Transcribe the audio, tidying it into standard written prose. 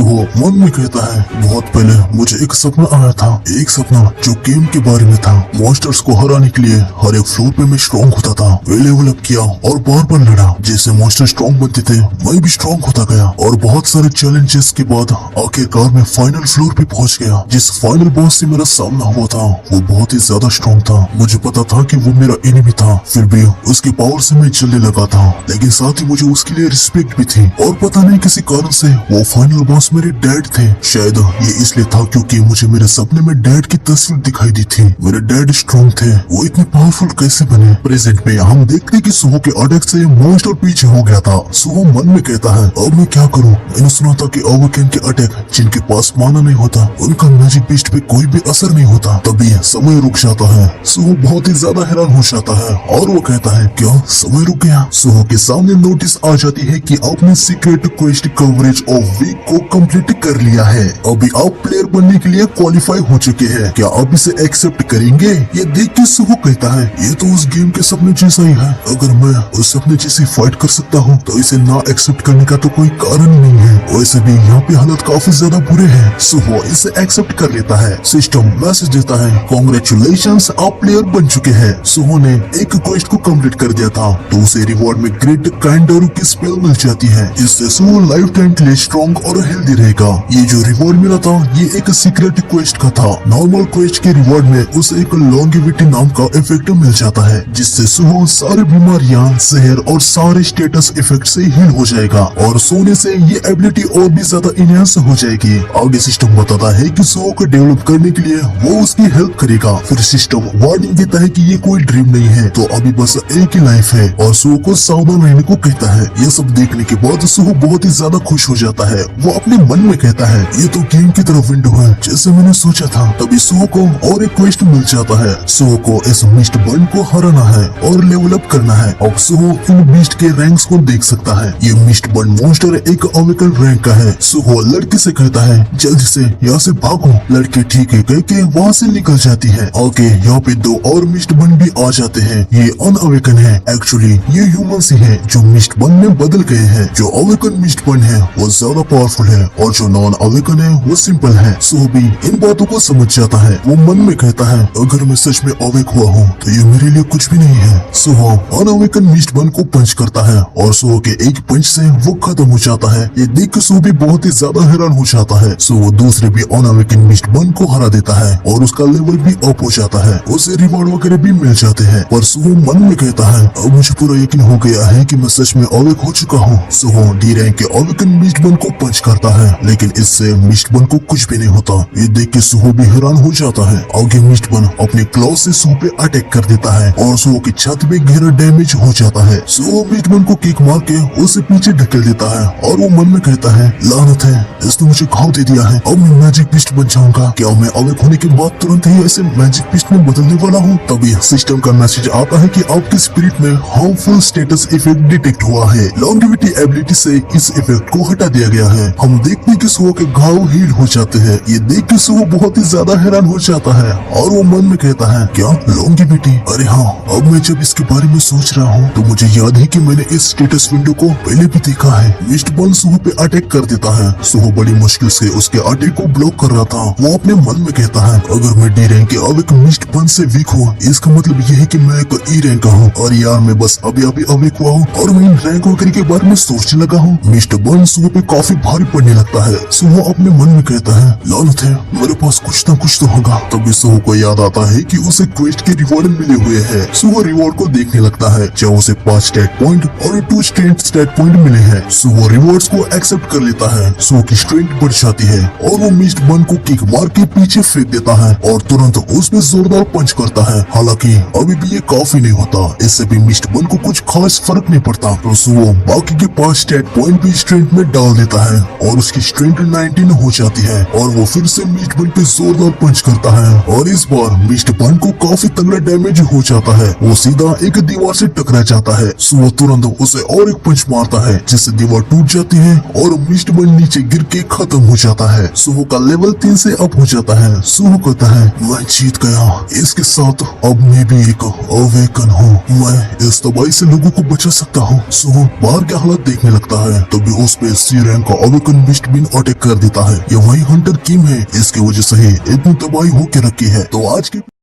तो वो मन में कहता है बहुत पहले मुझे एक सपना आया था, एक सपना जो गेम के बारे में था। मॉन्स्टर्स को हराने के लिए हर एक फ्लोर पे मैं स्ट्रॉन्ग होता था। मैं लेवल अप किया और बार बार लड़ा। जैसे मॉन्स्टर स्ट्रॉन्ग बनते थे मैं भी स्ट्रॉन्ग होता गया और बहुत सारे चैलेंजेस के बाद आखिरकार मैं फाइनल फ्लोर पे पहुंच गया। जिस फाइनल बॉस से मेरा सामना हुआ था वो बहुत ही ज्यादा स्ट्रॉन्ग था। मुझे पता था कि वो मेरा एनिमी था, फिर भी उसकी पावर से मैं चलने लगा था, लेकिन साथ ही मुझे उसके लिए रिस्पेक्ट भी थी। और पता नहीं किसी कारण से वो फाइनल बॉस मेरे डैड थे। शायद ये इसलिए था क्योंकि मुझे मेरे सपने में डैड की तस्वीर दिखाई दी थी। मेरे डैड स्ट्रॉन्ग थे, वो इतने पावरफुल कैसे बने। प्रेजेंट में हम देखते हैं कि सुहो के अटैक से मॉन्स्टर पीछे हो गया था। सुहो मन में कहता है अब मैं क्या करूं। मैंने सुना था कि ओवरकिल के अटैक जिनके पास माना नहीं होता उनका मैजिक बीस्ट पे कोई भी असर नहीं होता। तभी समय रुक जाता है। सुहो बहुत ही ज्यादा हैरान हो जाता है और वो कहता है क्या समय रुक गया। सुहो के सामने नोटिस आ जाती है कि आपने secret quest coverage of week को कंप्लीट कर लिया है। अभी आप प्लेयर बनने के लिए क्वालिफाई हो चुके हैं। क्या आप इसे एक्सेप्ट करेंगे। ये देख के सुहो कहता है ये तो उस गेम के सपने जैसा ही है। अगर मैं उस सपने जैसे फाइट कर सकता हूँ तो इसे ना एक्सेप्ट करने का तो कोई कारण नहीं है। वैसे भी यहाँ पे हालत काफी ज्यादा बुरे हैं। सुहो इसे एक्सेप्ट कर लेता है। सिस्टम मैसेज देता है कांग्रेचुलेशंस आप प्लेयर बन चुके हैं। सुहो ने एक क्वेस्ट को कंप्लीट कर दिया था तो उसे रिवॉर्ड में ग्रेट काइंडरू की स्पेल मिल जाती है। इससे सुहो लाइफ टाइम के लिए स्ट्रॉन्ग और हेल्दी रहेगा। ये जो रिवॉर्ड मिला था ये एक सीक्रेट क्वेस्ट का था। नॉर्मल क्वेस्ट के रिवॉर्ड में उसे एक लॉन्गेविटी नाम का इफेक्ट मिल जाता है जिससे सुहो सारी बीमारियां, जहर और सारे स्टेटस इफेक्ट से हील हो जाएगा और सोने से ये एबिलिटी और भी ज्यादा इनहेंस हो जाएगी। आगे सिस्टम बताता है कि सुहो को डेवलप करने के लिए वो उसकी हेल्प करेगा। फिर सिस्टम वार्निंग देता है कि ये कोई ड्रीम नहीं है तो अभी बस एक ही लाइफ है और सुहो को सावधान रहने को कहता है। ये सब देखने के बाद सुहो बहुत ही ज्यादा खुश हो जाता है। वो अपने मन में कहता है ये तो गेम की तरफ विंडो है जैसे मैंने सोचा था। तभी सुहो को और एक क्वेस्ट मिल जाता है। सुहो को इस मिस्ट बर्न को हराना है और लेवल अप करना है। अब सुहो इन बीस्ट के रैंक्स को देख सकता है। ये मिस्ट बर्न मॉन्स्टर एक अवेकन रैंक का है। सुहो लड़के से कहता है जल्दी से यहाँ से भागो। लड़के ठीक है कह के वहाँ से निकल जाती है। आगे यहाँ पे दो और मिस्ट बर्न भी आ जाते हैं। ये अनअवेकन है। एक्चुअली ये ह्यूमंस ही है जो मिस्ट बर्न में बदल गए हैं। जो अवेकन मिस्ट बर्न है वो ज्यादा पावरफुल है और जो नॉन अवेकन है वो सिंपल है। सुहो भी इन बातों को समझ जाता है। वो मन में कहता है अगर मैं सच में अवेक हुआ हूँ तो ये मेरे लिए कुछ भी नहीं है। सुहो अनअवेकन मिस्ट बर्न को पंच करता है और सुहो के एक पंच से वो खत्म हो जाता है। ये देख के सुहो भी बहुत ही ज्यादा हैरान हो जाता है। सुहो दूसरे भी अनअवेकन मिस्ट बर्न को हरा देता है और उसका लेवल भी अप हो जाता है। उसे रिवॉर्ड वगैरह भी मिल जाते हैं। पर सुहो मन में कहता है अब मुझे पूरा यकीन हो गया है कि मैं सच में अवेक हो चुका हूँ। सुहो डी रैंक के अवेकन मिस्ट बर्न को पंच करता है लेकिन इससे मिस्ट बर्न को कुछ भी नहीं होता। ये देख के सुहो भी हैरान हो जाता है। आगे मिस्ट बर्न अपने क्लॉ से सुहो पे अटैक कर देता है और सुहो की छत पे गहरा डैमेज हो जाता है। सुहो मिस्ट बर्न को किक मार के उसे पीछे ढकेल देता है और वो मन में कहता है लानत है इसने मुझे घाव दे दिया है। अब मैं मैजिक बीस्ट बन जाऊंगा। क्या मैं अवेक होने के बाद तुरंत ही ऐसे मैजिक बीस्ट में बदलने वाला हूँ। तभी सिस्टम का मैसेज आता है कि आपके स्पिरिट में हार्मफुल स्टेटस इफेक्ट डिटेक्ट हुआ है। लॉन्गेविटी एबिलिटी से इस इफेक्ट को हटा दिया गया है। हम देखते हैं कि सुहो के घाव हील हो जाते हैं। ये देख के सुहो बहुत ही ज्यादा हैरान हो जाता है और वो मन में कहता है क्या लॉन्गेविटी। अरे हाँ अब मैं जब इसके बारे में सोच रहा हूँ तो मुझे याद है कि मैंने इस स्टेटस विंडो को पहले भी देखा है। मिस्ट बर्न सुहो पे अटैक कर देता है। सुहो बड़ी मुश्किल से उसके अटैक को ब्लॉक कर रहा था। वो अपने मन में कहता है अगर मैं डी रैंक के अवेक मिस्ट बर्न से वीक हूँ इसका मतलब ये है कि मैं एक ई रैंक का हूँ और यार मैं बस अभी अभी अवेक हुआ हूँ और मैं इन रैंक वगैरह के बारे में सोचने लगा हूँ। मिस्ट बर्न सुहो पे काफी भारी पड़ने लगता है। सुहो अपने मन में कहता है लानत है मेरे पास कुछ ना कुछ तो होगा। तभी सुहो को याद आता है कि उसे क्वेस्ट के रिवॉर्ड मिले हुए हैं। सुहो रिवॉर्ड को देखने लगता है जहाँ उसे 5 स्टैट पॉइंट और 2 स्टैट पॉइंट मिले हैं। सुहो रिवॉर्ड्स को एक्सेप्ट कर लेता है। सुहो की स्ट्रेंथ बढ़ जाती है और वो मिस्ट बर्न को किक मार के पीछे फेंक देता है और तुरंत उसमें जोरदार पंच करता है। हालांकि अभी भी ये काफी नहीं होता। इससे भी मिस्ट बर्न को कुछ खास फर्क नहीं पड़ता तो सुहो बाकी के 5 स्टैट पॉइंट भी स्ट्रेंथ में डाल देता है और उसकी स्ट्रेंथ 19 हो जाती है और वो फिर से मिस्ट बर्न पे जोरदार पंच करता है और इस बार मिस्ट बर्न को काफी तगड़ा डैमेज हो जाता है। वो सीधा एक दीवार से टकरा जाता है। सुहो तुरंत उसे और एक पंच मारता है जिससे दीवार टूट जाती है और मिस्ट बर्न नीचे गिर के खत्म हो जाता है। सुहो का लेवल 3 से अप हो जाता है। सुहो कहता है मैं जीत गया। इसके साथ अब मैं भी एक अवेकन हूँ। मैं इस तबाही से लोगों को बचा सकता हूँ। सुहो बाहर के हालात देखने लगता है। तभी उस पे सी रैंक का अवेकन वेस्ट बिन अटैक कर देता है। ये वही हंटर किम है, इसकी वजह से ही इतनी तबाही होके रखी है। तो आज की